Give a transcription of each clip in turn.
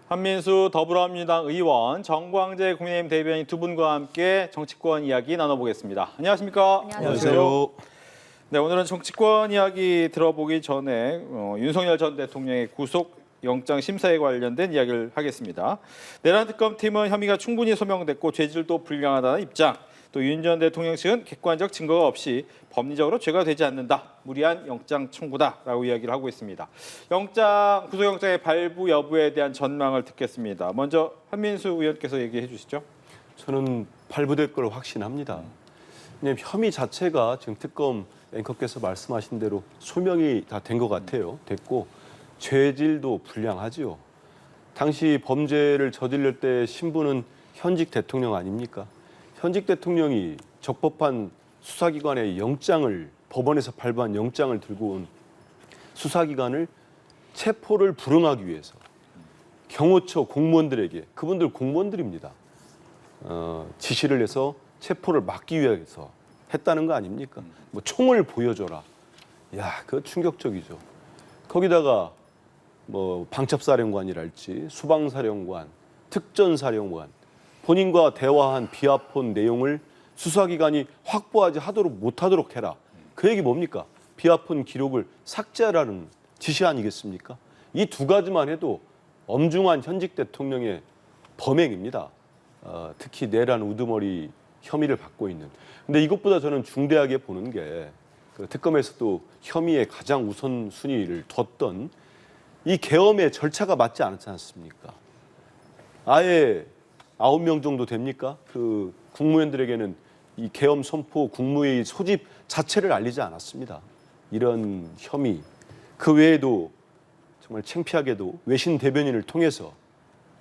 한민수 더불어민주당 의원, 정광재 국민의힘 대변인 두 분과 함께 정치권 이야기 나눠보겠습니다. 안녕하십니까? 안녕하세요. 네, 오늘은 정치권 이야기 들어보기 전에 윤석열 전 대통령의 구속 영장 심사에 관련된 이야기를 하겠습니다. 내란 특검팀은 혐의가 충분히 소명됐고 죄질도 불량하다는 입장, 또 윤 전 대통령 측은 객관적 증거가 없이 법리적으로 죄가 되지 않는다, 무리한 영장 청구다라고 이야기를 하고 있습니다. 구속영장의 발부 여부에 대한 전망을 듣겠습니다. 먼저 한민수 의원께서 얘기해 주시죠. 저는 발부될 걸 확신합니다. 왜냐하면 혐의 자체가 지금 특검 앵커께서 말씀하신 대로 소명이 다 된 것 같아요. 됐고 죄질도 불량하지요. 당시 범죄를 저지를 때 신부는 현직 대통령 아닙니까? 현직 대통령이 적법한 수사기관의 영장을, 법원에서 발부한 영장을 들고 온 수사기관을 체포를 불응하기 위해서 경호처 공무원들에게, 그분들 공무원들입니다, 지시를 해서 체포를 막기 위해서 했다는 거 아닙니까? 뭐 총을 보여줘라. 야, 그거 충격적이죠. 거기다가 뭐 방첩사령관이랄지 수방사령관, 특전사령관, 본인과 대화한 비아폰 내용을 수사기관이 확보하지 못하도록 해라. 그 얘기 뭡니까? 비아폰 기록을 삭제하라는 지시 아니겠습니까? 이 두 가지만 해도 엄중한 현직 대통령의 범행입니다. 특히 내란 우두머리 혐의를 받고 있는. 근데 이것보다 저는 중대하게 보는 게 특검에서도 혐의의 가장 우선순위를 뒀던 이 계엄의 절차가 맞지 않지 않습니까? 아예 9명 정도 됩니까? 그 국무위원들에게는 이 계엄 선포 국무회의 소집 자체를 알리지 않았습니다. 이런 혐의, 그 외에도 정말 창피하게도 외신 대변인을 통해서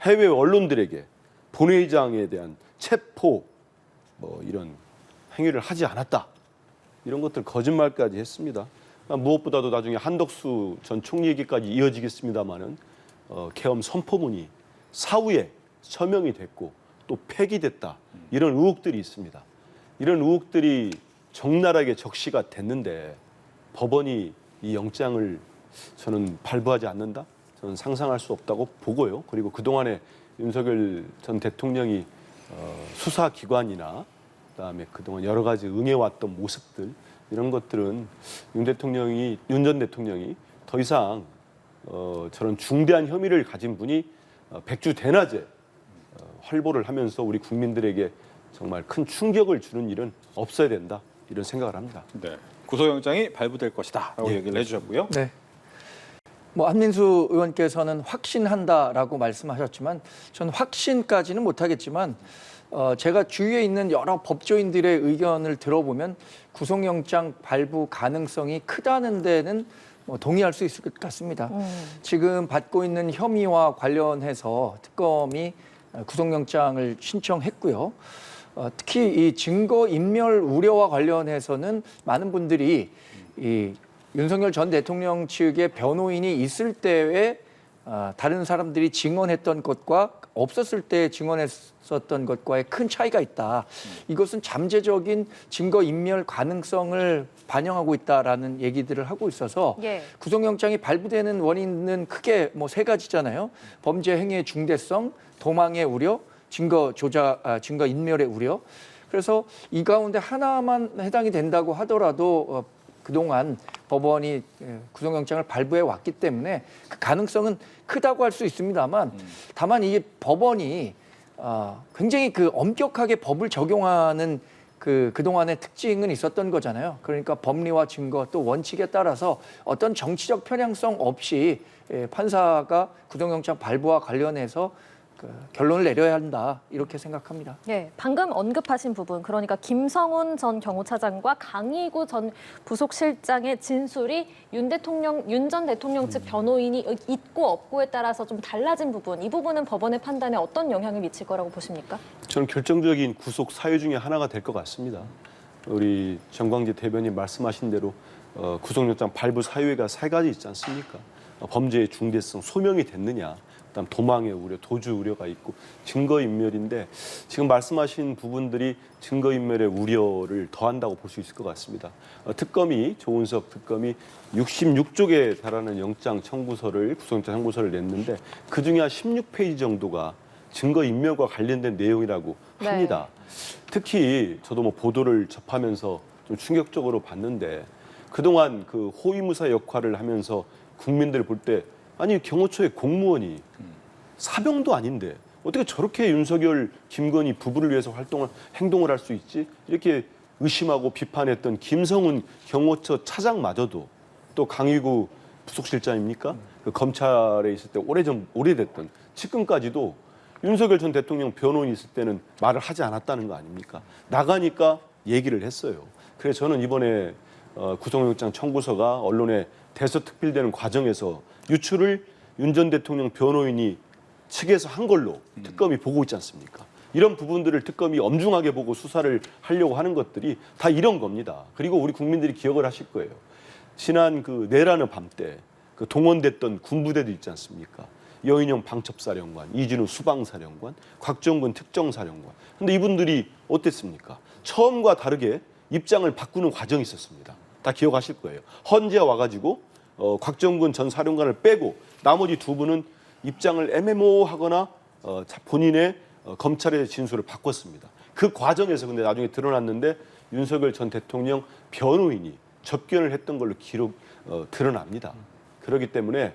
해외 언론들에게 본회의장에 대한 체포, 이런 행위를 하지 않았다, 이런 것들 거짓말까지 했습니다. 무엇보다도 나중에 한덕수 전 총리 얘기까지 이어지겠습니다마는 계엄 선포문이 사후에 서명이 됐고 또 폐기됐다, 이런 의혹들이 있습니다. 이런 의혹들이 적나라하게 적시가 됐는데 법원이 이 영장을 저는 발부하지 않는다? 저는 상상할 수 없다고 보고요. 그리고 그동안에 윤석열 전 대통령이 수사기관이나 그다음에 그동안 여러 가지 응해왔던 모습들, 이런 것들은 윤 전 대통령이 더 이상 저런 중대한 혐의를 가진 분이 백주 대낮에 활보를 하면서 우리 국민들에게 정말 큰 충격을 주는 일은 없어야 된다, 이런 생각을 합니다. 네, 구속영장이 발부될 것이다라고 얘기를 해주셨고요. 네. 한민수 의원께서는 확신한다라고 말씀하셨지만 저는 확신까지는 못하겠지만 제가 주위에 있는 여러 법조인들의 의견을 들어보면 구속영장 발부 가능성이 크다는 데는 동의할 수 있을 것 같습니다. 지금 받고 있는 혐의와 관련해서 특검이 구속영장을 신청했고요. 특히 이 증거인멸 우려와 관련해서는 많은 분들이 이 윤석열 전 대통령 측의 변호인이 있을 때에 다른 사람들이 증언했던 것과 없었을 때 증언했었던 것과의 큰 차이가 있다. 이것은 잠재적인 증거인멸 가능성을 반영하고 있다라는 얘기들을 하고 있어서 구속영장이 발부되는 원인은 크게 세 가지잖아요. 범죄 행위의 중대성, 도망의 우려, 증거인멸의 우려. 그래서 이 가운데 하나만 해당이 된다고 하더라도 그동안 법원이 구속영장을 발부해 왔기 때문에 그 가능성은 크다고 할 수 있습니다만, 다만 이게 법원이 굉장히 엄격하게 법을 적용하는 그동안의 특징은 있었던 거잖아요. 그러니까 법리와 증거 또 원칙에 따라서 어떤 정치적 편향성 없이 판사가 구속영장 발부와 관련해서 결론을 내려야 한다, 이렇게 생각합니다. 네, 방금 언급하신 부분, 그러니까 김성훈 전 경호차장과 강희구 전 부속실장의 진술이 윤 전 대통령 측 변호인이 있고 없고에 따라서 좀 달라진 부분, 이 부분은 법원의 판단에 어떤 영향을 미칠 거라고 보십니까? 저는 결정적인 구속 사유 중에 하나가 될 것 같습니다. 우리 정광재 대변인 말씀하신 대로 구속영장 발부 사유가 세 가지 있지 않습니까? 범죄의 중대성, 소명이 됐느냐, 그다음 도망의 우려, 도주 우려가 있고 증거인멸인데 지금 말씀하신 부분들이 증거인멸의 우려를 더한다고 볼 수 있을 것 같습니다. 조은석 특검이 66쪽에 달하는 영장 청구서를 구속영장 청구서를 냈는데 그중에 한 16페이지 정도가 증거인멸과 관련된 내용이라고 합니다. 특히 저도 뭐 보도를 접하면서 좀 충격적으로 봤는데 그동안 그 호위무사 역할을 하면서 국민들 볼 때 아니 경호처의 공무원이 사병도 아닌데 어떻게 저렇게 윤석열, 김건희 부부를 위해서 행동을 할 수 있지? 이렇게 의심하고 비판했던 김성훈 경호처 차장마저도 또 강의구 부속실장입니까? 그 검찰에 있을 때 오래됐던 측근까지도 윤석열 전 대통령 변호인이 있을 때는 말을 하지 않았다는 거 아닙니까? 나가니까 얘기를 했어요. 그래서 저는 이번에 구속영장 청구서가 언론에 대서특필되는 과정에서 유출을 윤 전 대통령 변호인이 측에서 한 걸로 특검이 보고 있지 않습니까? 이런 부분들을 특검이 엄중하게 보고 수사를 하려고 하는 것들이 다 이런 겁니다. 그리고 우리 국민들이 기억을 하실 거예요. 지난 그 내라는 밤 때 그 동원됐던 군부대도 있지 않습니까? 여인영 방첩사령관, 이진우 수방사령관, 곽정근 특정사령관. 근데 이분들이 어땠습니까? 처음과 다르게 입장을 바꾸는 과정이 있었습니다. 다 기억하실 거예요. 헌재 와가지고 곽정근 전 사령관을 빼고 나머지 두 분은 입장을 애매모호하거나 본인의 검찰의 진술을 바꿨습니다. 그 과정에서 근데 나중에 드러났는데 윤석열 전 대통령 변호인이 접견을 했던 걸로 드러납니다. 그렇기 때문에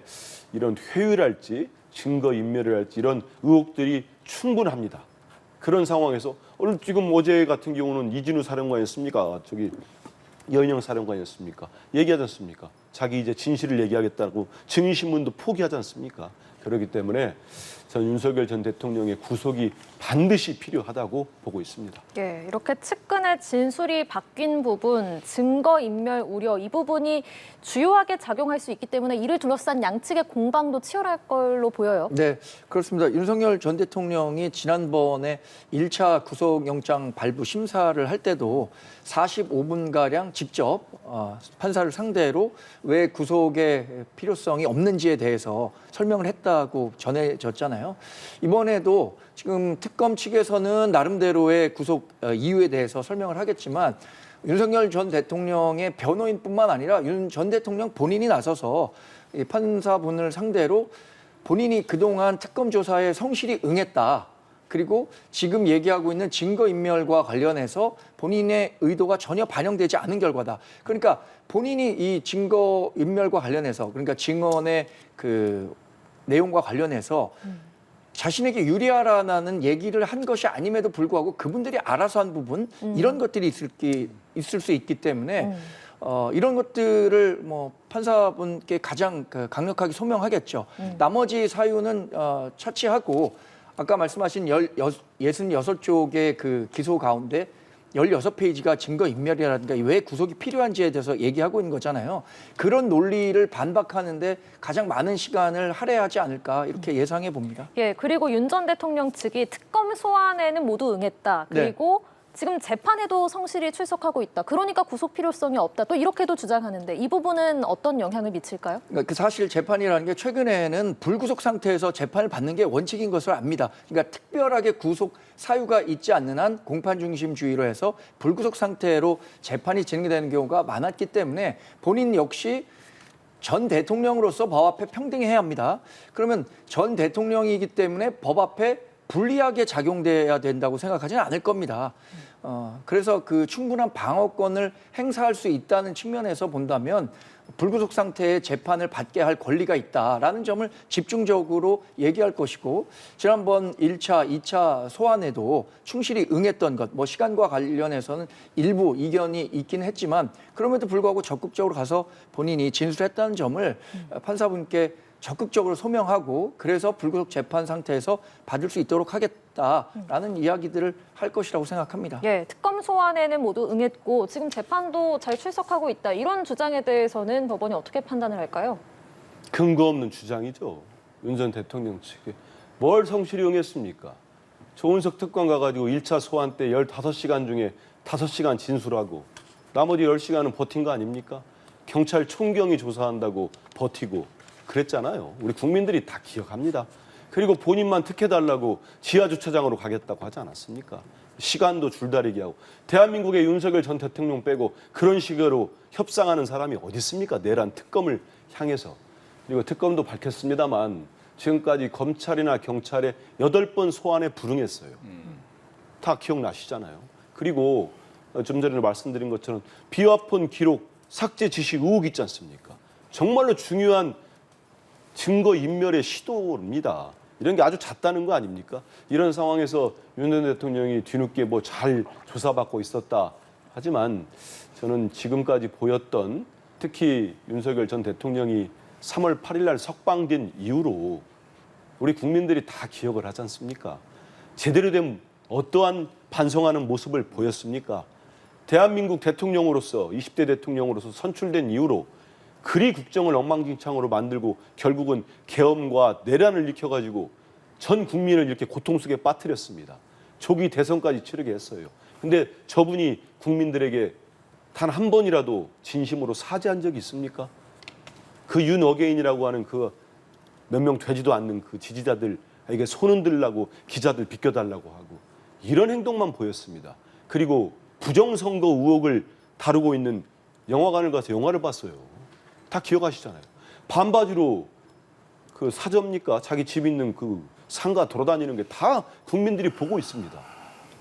이런 회유랄지 증거인멸이랄지 이런 의혹들이 충분합니다. 그런 상황에서 오늘 지금 어제 같은 경우는 이진우 사령관이었습니까? 여인영 사령관이었습니까? 얘기하지 않습니까? 자기 이제 진실을 얘기하겠다고 증인신문도 포기하지 않습니까? 그렇기 때문에 전 윤석열 전 대통령의 구속이 반드시 필요하다고 보고 있습니다. 예, 이렇게 측근의 진술이 바뀐 부분, 증거인멸 우려 이 부분이 주요하게 작용할 수 있기 때문에 이를 둘러싼 양측의 공방도 치열할 걸로 보여요. 네, 그렇습니다. 윤석열 전 대통령이 지난번에 1차 구속영장 발부 심사를 할 때도 45분가량 직접 판사를 상대로 왜 구속의 필요성이 없는지에 대해서 설명을 했다고 전해졌잖아요. 이번에도 지금 특검 측에서는 나름대로의 구속 이유에 대해서 설명을 하겠지만 윤석열 전 대통령의 변호인뿐만 아니라 윤 전 대통령 본인이 나서서 이 판사분을 상대로 본인이 그동안 특검 조사에 성실히 응했다. 그리고 지금 얘기하고 있는 증거인멸과 관련해서 본인의 의도가 전혀 반영되지 않은 결과다. 그러니까 본인이 이 증거인멸과 관련해서 그러니까 증언의 그 내용과 관련해서 자신에게 유리하라는 얘기를 한 것이 아님에도 불구하고 그분들이 알아서 한 부분 이런 것들이 있을 수 있기 때문에 이런 것들을 뭐 판사분께 가장 강력하게 소명하겠죠. 나머지 사유는 차치하고 아까 말씀하신 66쪽의 그 기소 가운데 16페이지가 증거인멸이라든가 왜 구속이 필요한지에 대해서 얘기하고 있는 거잖아요. 그런 논리를 반박하는데 가장 많은 시간을 할애하지 않을까 이렇게 예상해 봅니다. 예, 그리고 윤 전 대통령 측이 특검 소환에는 모두 응했다. 그리고 지금 재판에도 성실히 출석하고 있다. 그러니까 구속 필요성이 없다. 또 이렇게도 주장하는데 이 부분은 어떤 영향을 미칠까요? 그러니까 그 사실 재판이라는 게 최근에는 불구속 상태에서 재판을 받는 게 원칙인 것을 압니다. 그러니까 특별하게 구속 사유가 있지 않는 한 공판 중심주의로 해서 불구속 상태로 재판이 진행되는 경우가 많았기 때문에 본인 역시 전 대통령으로서 법 앞에 평등해야 합니다. 그러면 전 대통령이기 때문에 법 앞에 불리하게 작용돼야 된다고 생각하지는 않을 겁니다. 그래서 그 충분한 방어권을 행사할 수 있다는 측면에서 본다면 불구속 상태의 재판을 받게 할 권리가 있다라는 점을 집중적으로 얘기할 것이고 지난번 1차, 2차 소환에도 충실히 응했던 것, 뭐 시간과 관련해서는 일부 이견이 있긴 했지만 그럼에도 불구하고 적극적으로 가서 본인이 진술했다는 점을 판사분께 적극적으로 소명하고 그래서 불구속 재판 상태에서 받을 수 있도록 하겠다라는 이야기들을 할 것이라고 생각합니다. 예, 특검 소환에는 모두 응했고 지금 재판도 잘 출석하고 있다. 이런 주장에 대해서는 법원이 어떻게 판단을 할까요? 근거 없는 주장이죠. 윤 전 대통령 측에. 뭘 성실히 응했습니까? 조은석 특검 가가지고 1차 소환 때 15시간 중에 5시간 진술하고 나머지 10시간은 버틴 거 아닙니까? 경찰 총경이 조사한다고 버티고 그랬잖아요. 우리 국민들이 다 기억합니다. 그리고 본인만 특혜달라고 지하주차장으로 가겠다고 하지 않았습니까? 시간도 줄다리기 하고 대한민국의 윤석열 전 대통령 빼고 그런 식으로 협상하는 사람이 어디 있습니까? 내란 특검을 향해서. 그리고 특검도 밝혔습니다만 지금까지 검찰이나 경찰에 8번 소환에 불응했어요. 다 기억나시잖아요. 그리고 좀 전에 말씀드린 것처럼 비화폰 기록 삭제 지시 의혹 있지 않습니까? 정말로 중요한 증거 인멸의 시도입니다. 이런 게 아주 잦다는 거 아닙니까? 이런 상황에서 윤 전 대통령이 뒤늦게 뭐 잘 조사받고 있었다 하지만 저는 지금까지 보였던 특히 윤석열 전 대통령이 3월 8일 날 석방된 이후로 우리 국민들이 다 기억을 하지 않습니까? 제대로 된 어떠한 반성하는 모습을 보였습니까? 대한민국 대통령으로서 20대 대통령으로서 선출된 이후로 그리 국정을 엉망진창으로 만들고 결국은 계엄과 내란을 일으켜가지고 전 국민을 이렇게 고통 속에 빠뜨렸습니다. 조기 대선까지 치르게 했어요. 근데 저분이 국민들에게 단 한 번이라도 진심으로 사죄한 적이 있습니까? 그 윤 어게인이라고 하는 그 몇 명 되지도 않는 그 지지자들에게 손 흔들라고 기자들 비껴달라고 하고 이런 행동만 보였습니다. 그리고 부정선거 의혹을 다루고 있는 영화관을 가서 영화를 봤어요. 다 기억하시잖아요. 반바지로 그 사저입니까? 자기 집 있는 그 상가 돌아다니는 게 다 국민들이 보고 있습니다.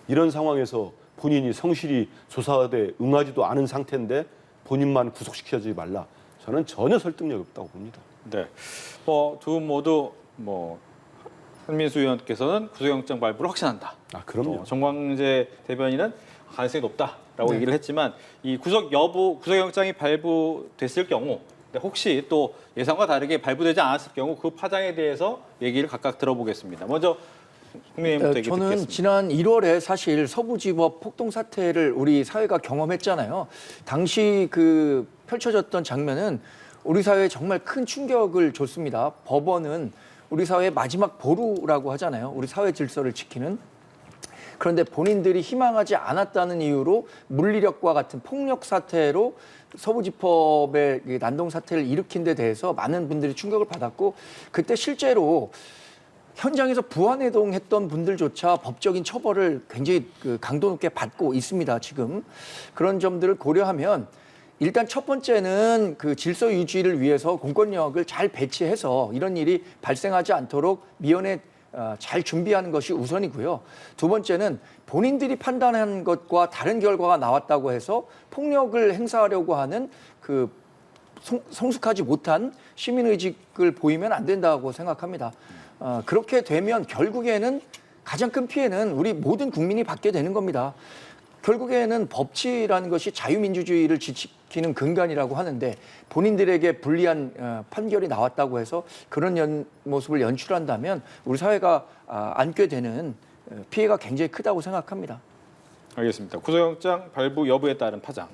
이런 상황에서 본인이 성실히 조사에 응하지도 않은 상태인데 본인만 구속시켜주지 말라. 저는 전혀 설득력이 없다고 봅니다. 네. 두 분 모두 한민수 의원께서는 구속영장 발부를 확신한다. 아, 그럼요. 정광재 대변인은 가능성이 높다라고 네. 얘기를 했지만 이 구속영장이 발부됐을 경우 혹시 또 예상과 다르게 발부되지 않았을 경우 그 파장에 대해서 얘기를 각각 들어보겠습니다. 먼저 국민의힘부터 얘기 저는 듣겠습니다. 지난 1월에 사실 서부지법 폭동 사태를 우리 사회가 경험했잖아요. 당시 그 펼쳐졌던 장면은 우리 사회에 정말 큰 충격을 줬습니다. 법원은 우리 사회의 마지막 보루라고 하잖아요. 우리 사회 질서를 지키는. 그런데 본인들이 희망하지 않았다는 이유로 물리력과 같은 폭력 사태로 서부지법의 난동 사태를 일으킨 데 대해서 많은 분들이 충격을 받았고 그때 실제로 현장에서 부안해동했던 분들조차 법적인 처벌을 굉장히 강도 높게 받고 있습니다. 지금 그런 점들을 고려하면 일단 첫 번째는 그 질서 유지를 위해서 공권력을 잘 배치해서 이런 일이 발생하지 않도록 미연에 잘 준비하는 것이 우선이고요. 두 번째는 본인들이 판단한 것과 다른 결과가 나왔다고 해서 폭력을 행사하려고 하는 그 성숙하지 못한 시민의식을 보이면 안 된다고 생각합니다. 그렇게 되면 결국에는 가장 큰 피해는 우리 모든 국민이 받게 되는 겁니다. 결국에는 법치라는 것이 자유민주주의를 지키는 근간이라고 하는데 본인들에게 불리한 판결이 나왔다고 해서 그런 모습을 연출한다면 우리 사회가 안게 되는 피해가 굉장히 크다고 생각합니다. 알겠습니다. 구속영장 발부 여부에 따른 파장.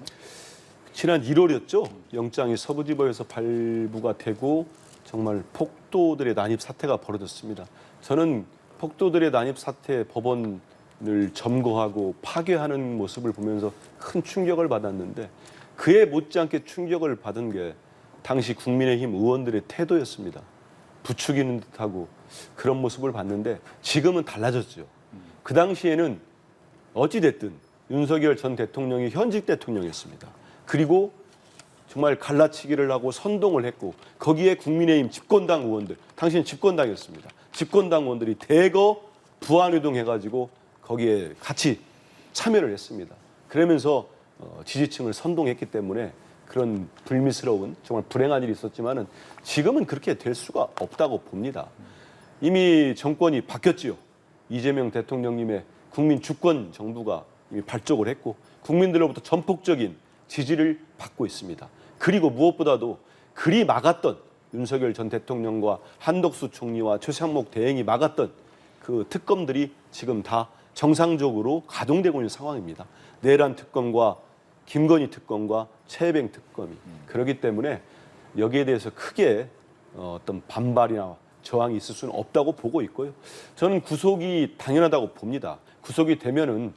지난 1월이었죠. 영장이 서부지법에서 발부가 되고 정말 폭도들의 난입 사태가 벌어졌습니다. 저는 폭도들의 난입 사태 법원을 점거하고 파괴하는 모습을 보면서 큰 충격을 받았는데 그에 못지않게 충격을 받은 게 당시 국민의힘 의원들의 태도였습니다. 부추기는 듯하고 그런 모습을 봤는데 지금은 달라졌죠. 그 당시에는 어찌됐든 윤석열 전 대통령이 현직 대통령이었습니다. 그리고 정말 갈라치기를 하고 선동을 했고 거기에 국민의힘 집권당 의원들, 당시엔 집권당이었습니다. 집권당 의원들이 대거 부안유동해가지고 거기에 같이 참여를 했습니다. 그러면서 지지층을 선동했기 때문에 그런 불미스러운 정말 불행한 일이 있었지만은 지금은 그렇게 될 수가 없다고 봅니다. 이미 정권이 바뀌었지요. 이재명 대통령님의 국민 주권 정부가 이미 발족을 했고 국민들로부터 전폭적인 지지를 받고 있습니다. 그리고 무엇보다도 그리 막았던 윤석열 전 대통령과 한덕수 총리와 최상목 대행이 막았던 그 특검들이 지금 다 정상적으로 가동되고 있는 상황입니다. 내란 특검과 김건희 특검과 최혜병 특검이 그렇기 때문에 여기에 대해서 크게 어떤 반발이나 저항이 있을 수는 없다고 보고 있고요. 저는 구속이 당연하다고 봅니다. 구속이 되면은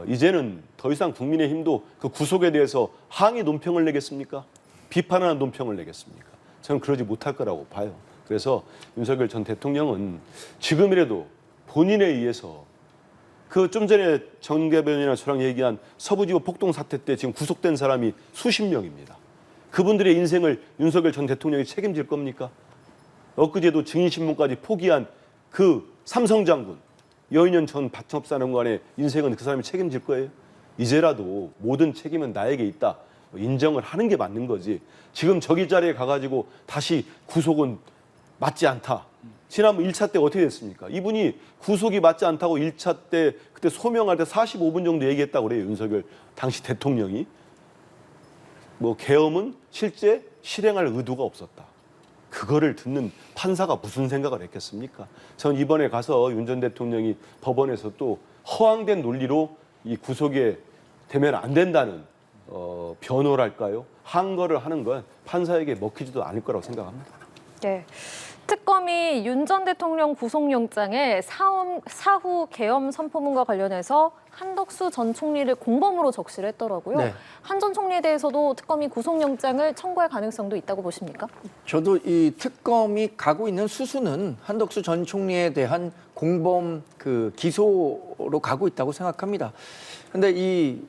이제는 더 이상 국민의힘도 그 구속에 대해서 항의 논평을 내겠습니까? 비판하는 논평을 내겠습니까? 저는 그러지 못할 거라고 봐요. 그래서 윤석열 전 대통령은 지금이라도 본인에 의해서 그 좀 전에 정 대변인이나 저랑 얘기한 서부지구 폭동 사태 때 지금 구속된 사람이 수십 명입니다. 그분들의 인생을 윤석열 전 대통령이 책임질 겁니까? 엊그제도 증인신문까지 포기한 그 삼성 장군, 여인현 전 바청업사령관의 인생은 그 사람이 책임질 거예요? 이제라도 모든 책임은 나에게 있다. 인정을 하는 게 맞는 거지. 지금 저기 자리에 가가지고 다시 구속은 맞지 않다. 지난번 1차 때 어떻게 됐습니까? 이분이 구속이 맞지 않다고 1차 때 그때 소명할 때 45분 정도 얘기했다고 그래요. 윤석열 당시 대통령이. 뭐 계엄은 실제 실행할 의도가 없었다. 그거를 듣는 판사가 무슨 생각을 했겠습니까? 전 이번에 가서 윤 전 대통령이 법원에서 또 허황된 논리로 이 구속에 되면 안 된다는 변호랄까요? 항거를 하는 건 판사에게 먹히지도 않을 거라고 생각합니다. 네. 특검이 윤 전 대통령 구속영장에 사후 계엄 선포문과 관련해서 한덕수 전 총리를 공범으로 적시를 했더라고요. 네. 한 전 총리에 대해서도 특검이 구속영장을 청구할 가능성도 있다고 보십니까? 저도 이 특검이 가고 있는 수순은 한덕수 전 총리에 대한 공범 그 기소로 가고 있다고 생각합니다. 근데 이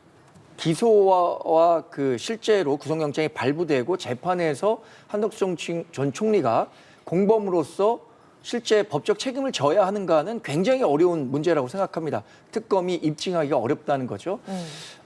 기소와 그 실제로 구속영장이 발부되고 재판에서 한덕수 전 총리가 공범으로서 실제 법적 책임을 져야 하는가는 굉장히 어려운 문제라고 생각합니다. 특검이 입증하기가 어렵다는 거죠.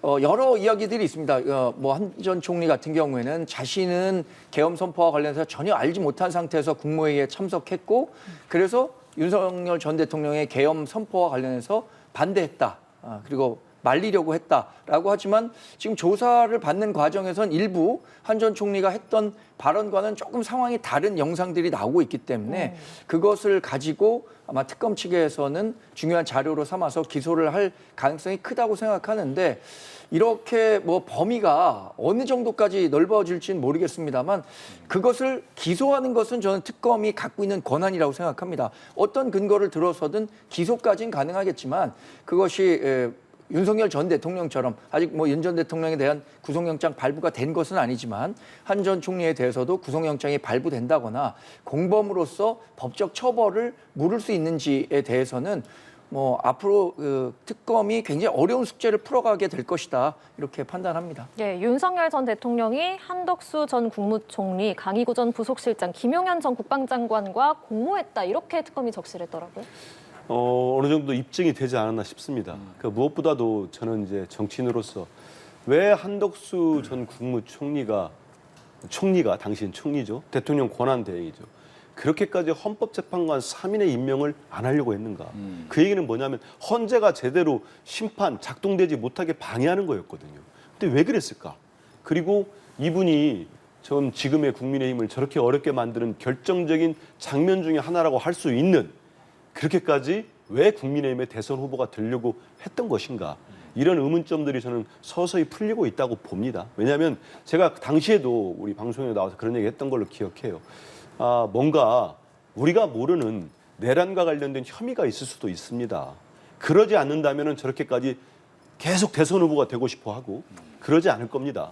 여러 이야기들이 있습니다. 뭐 한 전 총리 같은 경우에는 자신은 계엄 선포와 관련해서 전혀 알지 못한 상태에서 국무회의에 참석했고 그래서 윤석열 전 대통령의 계엄 선포와 관련해서 반대했다. 그리고 말리려고 했다라고 하지만 지금 조사를 받는 과정에선 일부 한 전 총리가 했던 발언과는 조금 상황이 다른 영상들이 나오고 있기 때문에 그것을 가지고 아마 특검 측에서는 중요한 자료로 삼아서 기소를 할 가능성이 크다고 생각하는데 이렇게 뭐 범위가 어느 정도까지 넓어질지는 모르겠습니다만 그것을 기소하는 것은 저는 특검이 갖고 있는 권한이라고 생각합니다. 어떤 근거를 들어서든 기소까지는 가능하겠지만 그것이 윤석열 전 대통령처럼 아직 뭐 윤 전 대통령에 대한 구속영장 발부가 된 것은 아니지만 한 전 총리에 대해서도 구속영장이 발부된다거나 공범으로서 법적 처벌을 물을 수 있는지에 대해서는 뭐 앞으로 그 특검이 굉장히 어려운 숙제를 풀어가게 될 것이다 이렇게 판단합니다. 예, 윤석열 전 대통령이 한덕수 전 국무총리, 강희구 전 부속실장, 김용현 전 국방장관과 공모했다 이렇게 특검이 적시를 했더라고요. 어느 정도 입증이 되지 않았나 싶습니다. 그 무엇보다도 저는 이제 정치인으로서 왜 한덕수 전 국무총리가 당시엔 총리죠. 대통령 권한 대행이죠. 그렇게까지 헌법재판관 3인의 임명을 안 하려고 했는가. 그 얘기는 뭐냐면 헌재가 제대로 심판 작동되지 못하게 방해하는 거였거든요. 근데 왜 그랬을까? 그리고 이분이 전 지금의 국민의힘을 저렇게 어렵게 만드는 결정적인 장면 중에 하나라고 할 수 있는 그렇게까지 왜 국민의힘의 대선 후보가 되려고 했던 것인가. 이런 의문점들이 저는 서서히 풀리고 있다고 봅니다. 왜냐하면 제가 당시에도 우리 방송에 나와서 그런 얘기 했던 걸로 기억해요. 뭔가 우리가 모르는 내란과 관련된 혐의가 있을 수도 있습니다. 그러지 않는다면 저렇게까지 계속 대선 후보가 되고 싶어 하고 그러지 않을 겁니다.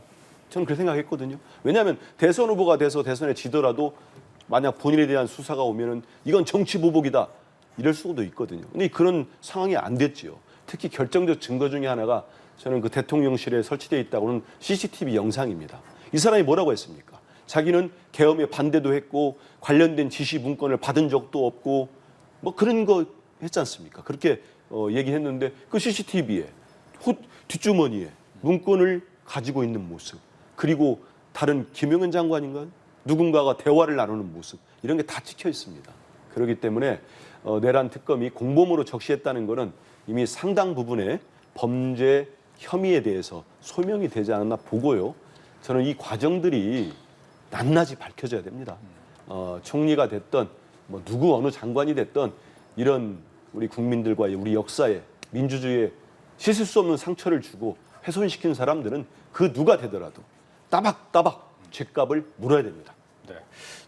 저는 그렇게 생각했거든요. 왜냐하면 대선 후보가 돼서 대선에 지더라도 만약 본인에 대한 수사가 오면은 이건 정치 보복이다. 이럴 수도 있거든요. 근데 그런 상황이 안 됐지요. 특히 결정적 증거 중에 하나가 저는 그 대통령실에 설치되어 있다고는 CCTV 영상입니다. 이 사람이 뭐라고 했습니까? 자기는 계엄에 반대도 했고 관련된 지시 문건을 받은 적도 없고 뭐 그런 거 했지 않습니까? 그렇게 얘기했는데 그 CCTV에 뒷주머니에 문건을 가지고 있는 모습 그리고 다른 김용현 장관인가요? 누군가가 대화를 나누는 모습 이런 게 다 찍혀 있습니다. 그렇기 때문에 내란 특검이 공범으로 적시했다는 것은 이미 상당 부분의 범죄 혐의에 대해서 소명이 되지 않았나 보고요. 저는 이 과정들이 낱낱이 밝혀져야 됩니다. 총리가 됐던 뭐 누구 어느 장관이 됐던 이런 우리 국민들과의 우리 역사에 민주주의에 씻을 수 없는 상처를 주고 훼손시킨 사람들은 그 누가 되더라도 따박따박 죗값을 물어야 됩니다. 네.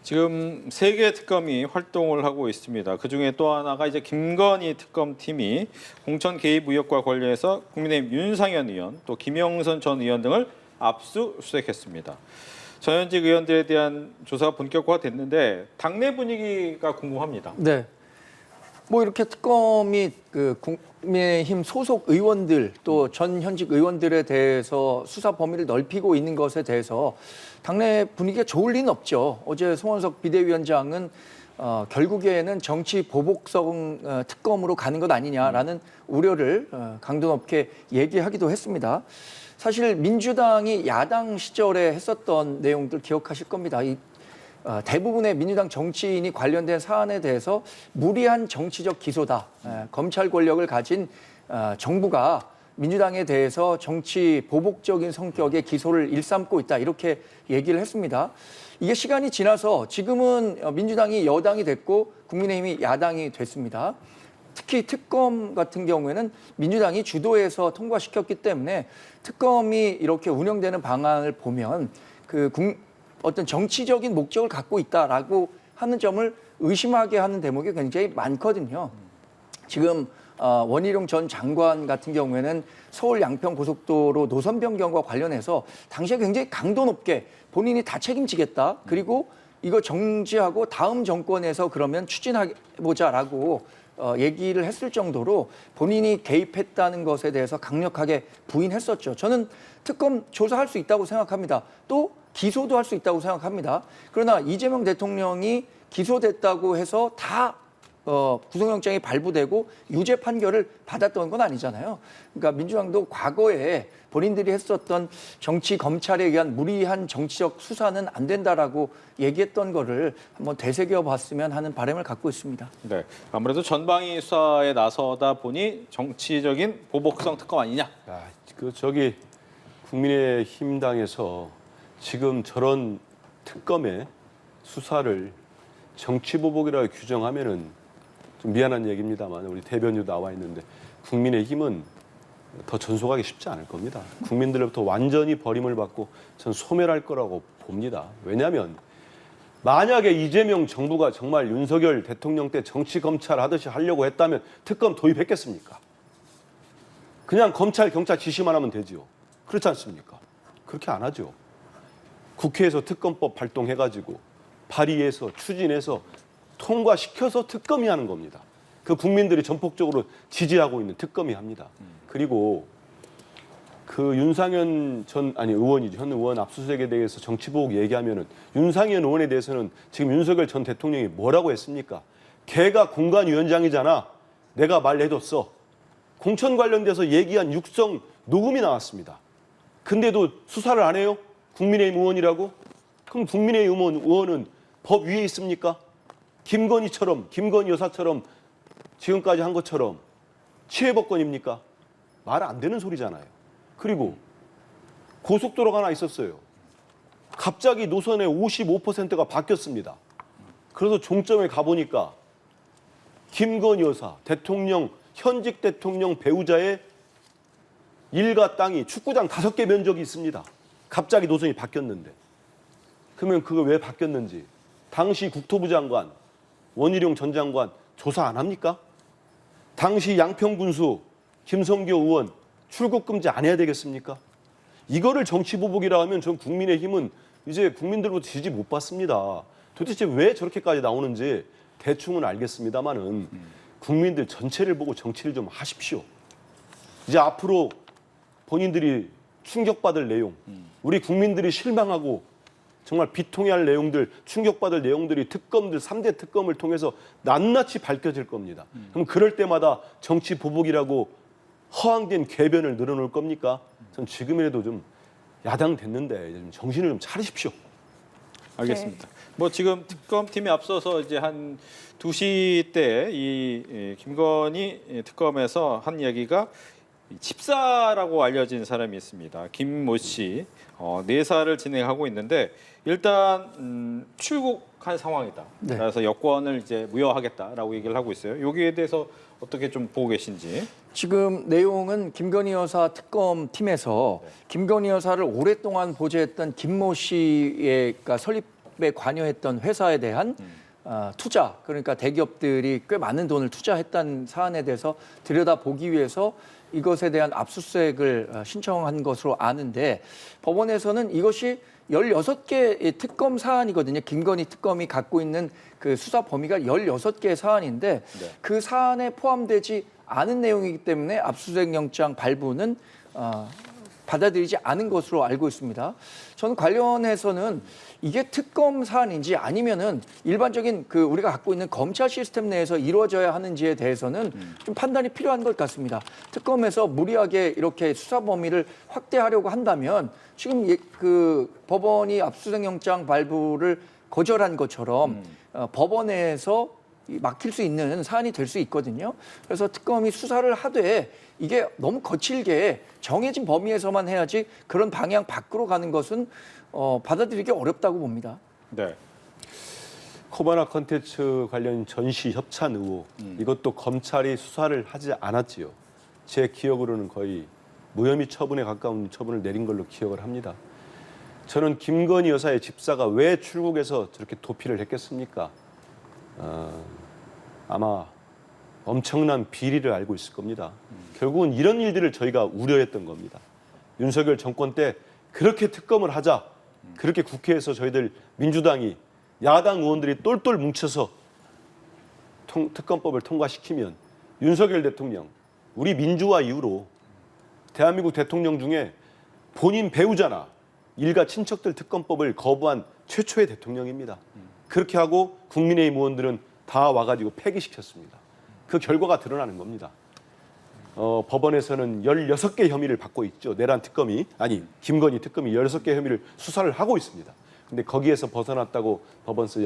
지금 3개 특검이 활동을 하고 있습니다. 그중에 또 하나가 이제 김건희 특검팀이 공천 개입 의혹과 관련해서 국민의힘 윤상현 의원, 또 김영선 전 의원 등을 압수수색했습니다. 전현직 의원들에 대한 조사가 본격화됐는데 당내 분위기가 궁금합니다. 네. 뭐 이렇게 특검이 그 국민의힘 소속 의원들 또 전 현직 의원들에 대해서 수사 범위를 넓히고 있는 것에 대해서 당내 분위기가 좋을 리는 없죠. 어제 송원석 비대위원장은 결국에는 정치 보복성 특검으로 가는 것 아니냐라는 우려를 강도 높게 얘기하기도 했습니다. 사실 민주당이 야당 시절에 했었던 내용들 기억하실 겁니다. 대부분의 민주당 정치인이 관련된 사안에 대해서 무리한 정치적 기소다. 검찰 권력을 가진 정부가 민주당에 대해서 정치 보복적인 성격의 기소를 일삼고 있다. 이렇게 얘기를 했습니다. 이게 시간이 지나서 지금은 민주당이 여당이 됐고 국민의힘이 야당이 됐습니다. 특히 특검 같은 경우에는 민주당이 주도해서 통과시켰기 때문에 특검이 이렇게 운영되는 방안을 보면 어떤 정치적인 목적을 갖고 있다라고 하는 점을 의심하게 하는 대목이 굉장히 많거든요. 지금 원희룡 전 장관 같은 경우에는 서울 양평 고속도로 노선 변경과 관련해서 당시에 굉장히 강도 높게 본인이 다 책임지겠다. 그리고 이거 정지하고 다음 정권에서 그러면 추진해보자라고 얘기를 했을 정도로 본인이 개입했다는 것에 대해서 강력하게 부인했었죠. 저는 특검 조사할 수 있다고 생각합니다. 또 기소도 할 수 있다고 생각합니다. 그러나 이재명 대통령이 기소됐다고 해서 다 구속영장이 발부되고 유죄 판결을 받았던 건 아니잖아요. 그러니까 민주당도 과거에 본인들이 했었던 정치 검찰에 의한 무리한 정치적 수사는 안 된다라고 얘기했던 거를 한번 되새겨 봤으면 하는 바람을 갖고 있습니다. 네, 아무래도 전방위 수사에 나서다 보니 정치적인 보복성 특검 아니냐. 저기 국민의힘 당에서 지금 저런 특검의 수사를 정치보복이라고 규정하면은 좀 미안한 얘기입니다만 우리 대변인도 나와 있는데 국민의힘은 더 전속하기 쉽지 않을 겁니다. 국민들로부터 완전히 버림을 받고 전 소멸할 거라고 봅니다. 왜냐하면 만약에 이재명 정부가 정말 윤석열 대통령 때 정치 검찰 하듯이 하려고 했다면 특검 도입했겠습니까? 그냥 검찰, 경찰 지시만 하면 되지요. 그렇지 않습니까? 그렇게 안 하죠. 국회에서 특검법 발동해가지고 발의해서 추진해서 통과시켜서 특검이 하는 겁니다. 그 국민들이 전폭적으로 지지하고 있는 특검이 합니다. 그리고 그 윤상현 현 의원 압수수색에 대해서 정치보복 얘기하면은 윤상현 의원에 대해서는 지금 윤석열 전 대통령이 뭐라고 했습니까? 걔가 공관위원장이잖아. 내가 말해줬어. 공천 관련돼서 얘기한 육성 녹음이 나왔습니다. 근데도 수사를 안 해요? 국민의힘 의원이라고? 그럼 국민의힘 의원은 법 위에 있습니까? 김건희 여사처럼 지금까지 한 것처럼 치해법권입니까? 말 안 되는 소리잖아요. 그리고 고속도로가 하나 있었어요. 갑자기 노선의 55%가 바뀌었습니다. 그래서 종점에 가보니까 김건희 여사, 현직 대통령 배우자의 일가 땅이 축구장 5개 면적이 있습니다. 갑자기 노선이 바뀌었는데. 그러면 그거 왜 바뀌었는지 당시 국토부 장관, 원희룡 전 장관 조사 안 합니까? 당시 양평군수 김성교 의원 출국 금지 안 해야 되겠습니까? 이거를 정치보복이라 하면 전 국민의힘은 이제 국민들로부터 지지 못 받습니다. 도대체 왜 저렇게까지 나오는지 대충은 알겠습니다만은 국민들 전체를 보고 정치를 좀 하십시오. 이제 앞으로 본인들이 충격받을 내용, 우리 국민들이 실망하고 정말 비통해할 내용들, 충격받을 내용들이 특검들 3대 특검을 통해서 낱낱이 밝혀질 겁니다. 그럼 그럴 때마다 정치 보복이라고 허황된 궤변을 늘어놓을 겁니까? 전 지금이라도 좀 야당 됐는데 좀 정신을 좀 차리십시오. 알겠습니다. 뭐 지금 특검팀이 앞서서 이제 한 2시 때 이 김건희 특검에서 한 이야기가 집사라고 알려진 사람이 있습니다. 김모 씨 내사를 진행하고 있는데 일단 출국한 상황이다. 네. 그래서 여권을 이제 무효하겠다라고 얘기를 하고 있어요. 여기에 대해서 어떻게 좀 보고 계신지. 지금 내용은 김건희 여사 특검 팀에서 김건희 여사를 오랫동안 보좌했던 김모 씨가 설립에 관여했던 회사에 대한 투자, 그러니까 대기업들이 꽤 많은 돈을 투자했다는 사안에 대해서 들여다보기 위해서 이것에 대한 압수수색을 신청한 것으로 아는데 법원에서는 이것이 16개의 특검 사안이거든요. 김건희 특검이 갖고 있는 그 수사 범위가 16개의 사안인데 그 사안에 포함되지 않은 내용이기 때문에 압수수색 영장 발부는 받아들이지 않은 것으로 알고 있습니다. 저는 관련해서는 이게 특검 사안인지 아니면은 일반적인 그 우리가 갖고 있는 검찰 시스템 내에서 이루어져야 하는지에 대해서는 좀 판단이 필요한 것 같습니다. 특검에서 무리하게 이렇게 수사 범위를 확대하려고 한다면 지금 그 법원이 압수수색 영장 발부를 거절한 것처럼 법원에서 막힐 수 있는 사안이 될 수 있거든요. 그래서 특검이 수사를 하되 이게 너무 거칠게 정해진 범위에서만 해야지 그런 방향 밖으로 가는 것은 받아들이기 어렵다고 봅니다. 네. 코바나 컨텐츠 관련 전시 협찬 의혹 이것도 검찰이 수사를 하지 않았지요. 제 기억으로는 거의 무혐의 처분에 가까운 처분을 내린 걸로 기억을 합니다. 저는 김건희 여사의 집사가 왜 출국해서 저렇게 도피를 했겠습니까? 아마 엄청난 비리를 알고 있을 겁니다. 결국은 이런 일들을 저희가 우려했던 겁니다. 윤석열 정권 때 그렇게 특검을 하자, 그렇게 국회에서 저희들 민주당이 야당 의원들이 똘똘 뭉쳐서 특검법을 통과시키면 윤석열 대통령, 우리 민주화 이후로 대한민국 대통령 중에 본인 배우자나 일가 친척들 특검법을 거부한 최초의 대통령입니다. 그렇게 하고 국민의힘 의원들은 다 와가지고 폐기시켰습니다. 그 결과가 드러나는 겁니다. 법원에서는 16개 혐의를 받고 있죠. 내란 특검이, 아니 김건희 특검이 16개 혐의를 수사를 하고 있습니다. 근데 거기에서 벗어났다고 법원에서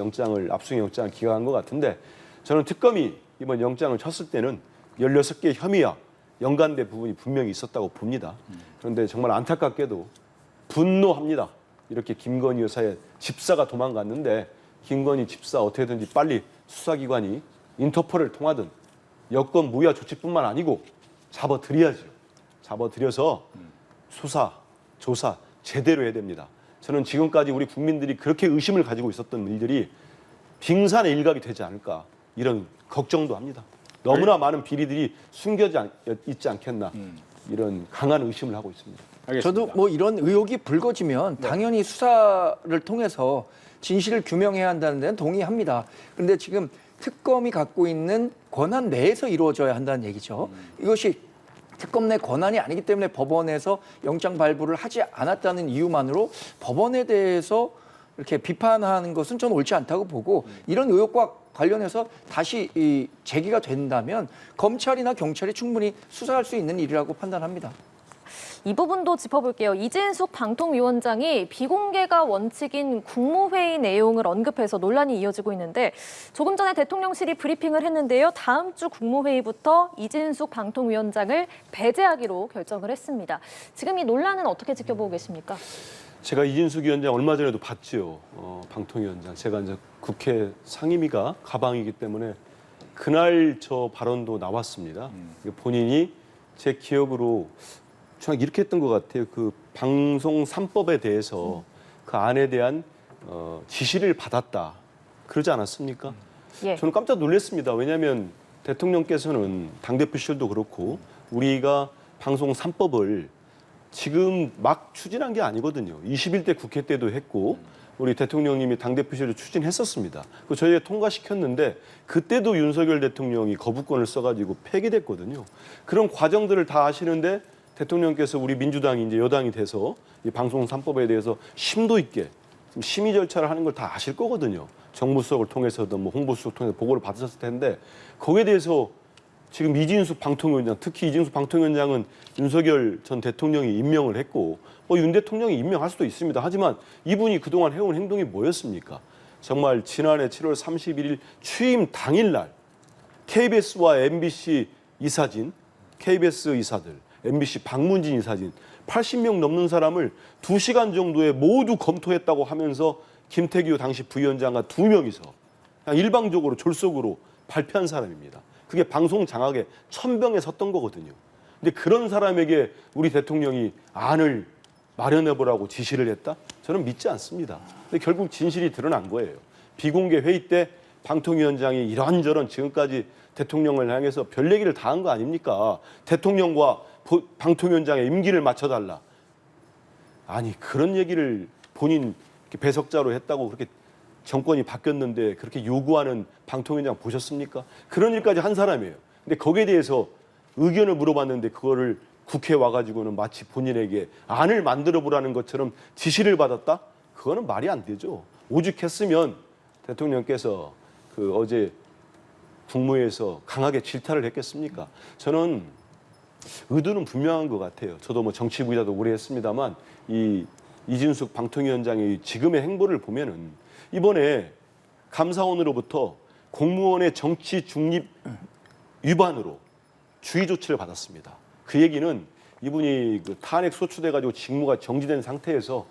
압수수색 영장을 기각한 것 같은데 저는 특검이 이번 영장을 쳤을 때는 16개 혐의와 연관된 부분이 분명히 있었다고 봅니다. 그런데 정말 안타깝게도 분노합니다. 이렇게 김건희 여사의 집사가 도망갔는데 김건희 집사 어떻게든지 빨리 수사기관이 인터폴을 통하든 여권 무효 조치뿐만 아니고 잡아들여야죠. 잡아들여서 수사, 조사 제대로 해야 됩니다. 저는 지금까지 우리 국민들이 그렇게 의심을 가지고 있었던 일들이 빙산의 일각이 되지 않을까 이런 걱정도 합니다. 너무나 많은 비리들이 숨겨져 있지 않겠나 이런 강한 의심을 하고 있습니다. 알겠습니다. 저도 뭐 이런 의혹이 불거지면 당연히 수사를 통해서 진실을 규명해야 한다는 데는 동의합니다. 그런데 지금 특검이 갖고 있는 권한 내에서 이루어져야 한다는 얘기죠. 이것이 특검 내 권한이 아니기 때문에 법원에서 영장 발부를 하지 않았다는 이유만으로 법원에 대해서 이렇게 비판하는 것은 저는 옳지 않다고 보고 이런 의혹과 관련해서 다시 제기가 된다면 검찰이나 경찰이 충분히 수사할 수 있는 일이라고 판단합니다. 이 부분도 짚어볼게요. 이진숙 방통위원장이 비공개가 원칙인 국무회의 내용을 언급해서 논란이 이어지고 있는데 조금 전에 대통령실이 브리핑을 했는데요. 다음 주 국무회의부터 이진숙 방통위원장을 배제하기로 결정을 했습니다. 지금 이 논란은 어떻게 지켜보고 계십니까? 제가 이진숙 위원장 얼마 전에도 봤지요. 방통위원장. 제가 이제 국회 상임위가 가방이기 때문에 그날 저 발언도 나왔습니다. 본인이 제 기억으로 정말 이렇게 했던 것 같아요. 그 방송 3법에 대해서 그 안에 대한 지시를 받았다. 그러지 않았습니까? 예. 저는 깜짝 놀랐습니다. 왜냐하면 대통령께서는 당대표실도 그렇고 우리가 방송 3법을 지금 막 추진한 게 아니거든요. 21대 국회 때도 했고 우리 대통령님이 당대표실을 추진했었습니다. 그 저희가 통과시켰는데 그때도 윤석열 대통령이 거부권을 써가지고 폐기됐거든요. 그런 과정들을 다 아시는데 대통령께서 우리 민주당이 이제 여당이 돼서 이 방송 3법에 대해서 심도 있게 심의 절차를 하는 걸 다 아실 거거든요. 정무수석을 통해서든 뭐 홍보수석 통해서 보고를 받으셨을 텐데 거기에 대해서 지금 이진숙 방통위원장, 특히 이진숙 방통위원장은 윤석열 전 대통령이 임명을 했고 뭐 윤 대통령이 임명할 수도 있습니다. 하지만 이분이 그동안 해온 행동이 뭐였습니까? 정말 지난해 7월 31일 취임 당일날 KBS와 MBC 이사진, KBS 이사들, MBC 박문진 이사진 80명 넘는 사람을 2시간 정도에 모두 검토했다고 하면서 김태규 당시 부위원장과 2명이서 그냥 일방적으로 졸속으로 발표한 사람입니다. 그게 방송 장악에 천병에 섰던 거거든요. 근데 그런 사람에게 우리 대통령이 안을 마련해보라고 지시를 했다? 저는 믿지 않습니다. 근데 결국 진실이 드러난 거예요. 비공개 회의 때 방통위원장이 이런저런 지금까지 대통령을 향해서 별 얘기를 다 한 거 아닙니까? 대통령과 방통위원장의 임기를 맞춰달라. 아니 그런 얘기를 본인 배석자로 했다고 그렇게 정권이 바뀌었는데 그렇게 요구하는 방통위원장 보셨습니까? 그런 일까지 한 사람이에요. 근데 거기에 대해서 의견을 물어봤는데 그거를 국회에 와가지고는 마치 본인에게 안을 만들어 보라는 것처럼 지시를 받았다? 그거는 말이 안 되죠. 오죽했으면 대통령께서 그 어제 국무회에서 강하게 질타를 했겠습니까? 저는 의도는 분명한 것 같아요. 저도 뭐 정치 부의자도 오래 했습니다만 이 이진숙 방통위원장의 지금의 행보를 보면은 이번에 감사원으로부터 공무원의 정치 중립 위반으로 주의 조치를 받았습니다. 그 얘기는 이분이 그 탄핵 소추돼가지고 직무가 정지된 상태에서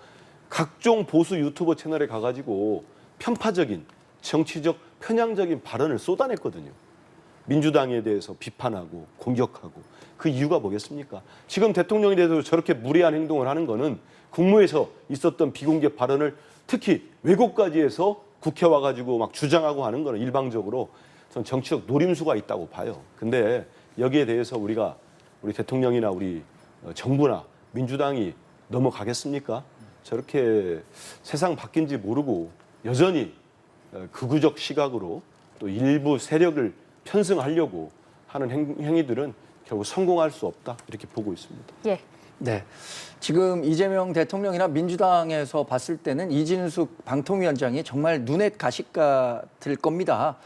각종 보수 유튜버 채널에 가가지고 편파적인 정치적 편향적인 발언을 쏟아냈거든요. 민주당에 대해서 비판하고 공격하고 그 이유가 뭐겠습니까? 지금 대통령에 대해서 저렇게 무례한 행동을 하는 거는 국무에서 있었던 비공개 발언을 특히 왜곡까지 해서 국회 와가지고 막 주장하고 하는 거는 일방적으로 전 정치적 노림수가 있다고 봐요. 근데 여기에 대해서 우리 대통령이나 우리 정부나 민주당이 넘어가겠습니까? 저렇게 세상 바뀐지 모르고 여전히 극우적 시각으로 또 일부 세력을 편승하려고 하는 행위들은 결국 성공할 수 없다 이렇게 보고 있습니다. 예. 네. 지금 이재명 대통령이나 민주당에서 봤을 때는 이진숙 방통위원장이 정말 눈에 가시 같을 겁니다.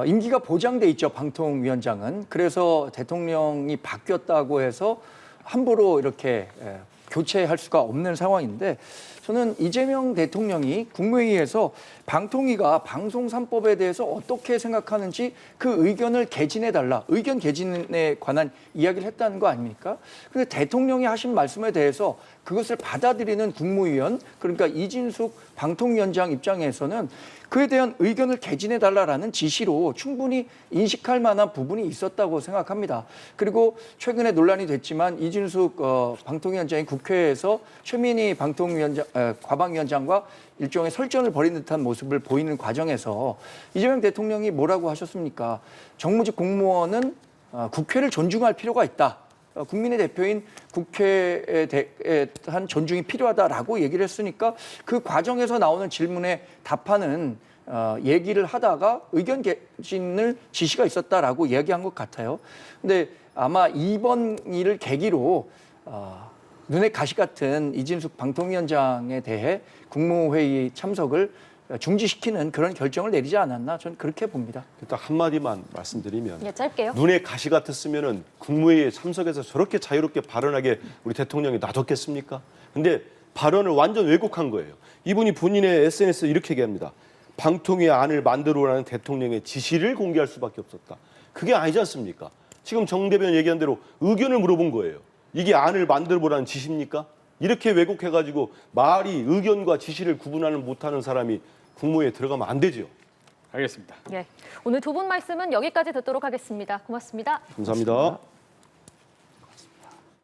임기가 보장돼 있죠, 방통위원장은. 그래서 대통령이 바뀌었다고 해서 함부로 이렇게 교체할 수가 없는 상황인데 저는 이재명 대통령이 국무회의에서 방통위가 방송 3법에 대해서 어떻게 생각하는지 그 의견을 개진해달라. 의견 개진에 관한 이야기를 했다는 거 아닙니까? 근데 대통령이 하신 말씀에 대해서 그것을 받아들이는 국무위원, 그러니까 이진숙 방통위원장 입장에서는 그에 대한 의견을 개진해달라라는 지시로 충분히 인식할 만한 부분이 있었다고 생각합니다. 그리고 최근에 논란이 됐지만 이진숙 방통위원장이 국회에서 최민희 과방위원장과 일종의 설전을 벌이는 듯한 모습을 보이는 과정에서 이재명 대통령이 뭐라고 하셨습니까? 정무직 공무원은 국회를 존중할 필요가 있다. 국민의 대표인 국회에 대한 존중이 필요하다라고 얘기를 했으니까 그 과정에서 나오는 질문에 답하는 얘기를 하다가 의견 개진을 지시가 있었다라고 이야기한 것 같아요. 근데 아마 이번 일을 계기로 눈에 가시 같은 이진숙 방통위원장에 대해 국무회의 참석을 중지시키는 그런 결정을 내리지 않았나 저는 그렇게 봅니다. 딱 한마디만 말씀드리면 예, 짧게요. 눈에 가시 같았으면은 국무회의에 참석해서 저렇게 자유롭게 발언하게 우리 대통령이 놔뒀겠습니까? 근데 발언을 완전 왜곡한 거예요. 이분이 본인의 SNS에 이렇게 얘기합니다. 방통위 안을 만들어라는 대통령의 지시를 공개할 수밖에 없었다. 그게 아니지 않습니까? 지금 정 대변인 얘기한 대로 의견을 물어본 거예요. 이게 안을 만들어보라는 지시입니까? 이렇게 왜곡해가지고 말이 의견과 지시를 구분하는 못하는 사람이 국무회의에 들어가면 안 되죠. 알겠습니다. 예. 오늘 두 분 말씀은 여기까지 듣도록 하겠습니다. 고맙습니다. 감사합니다.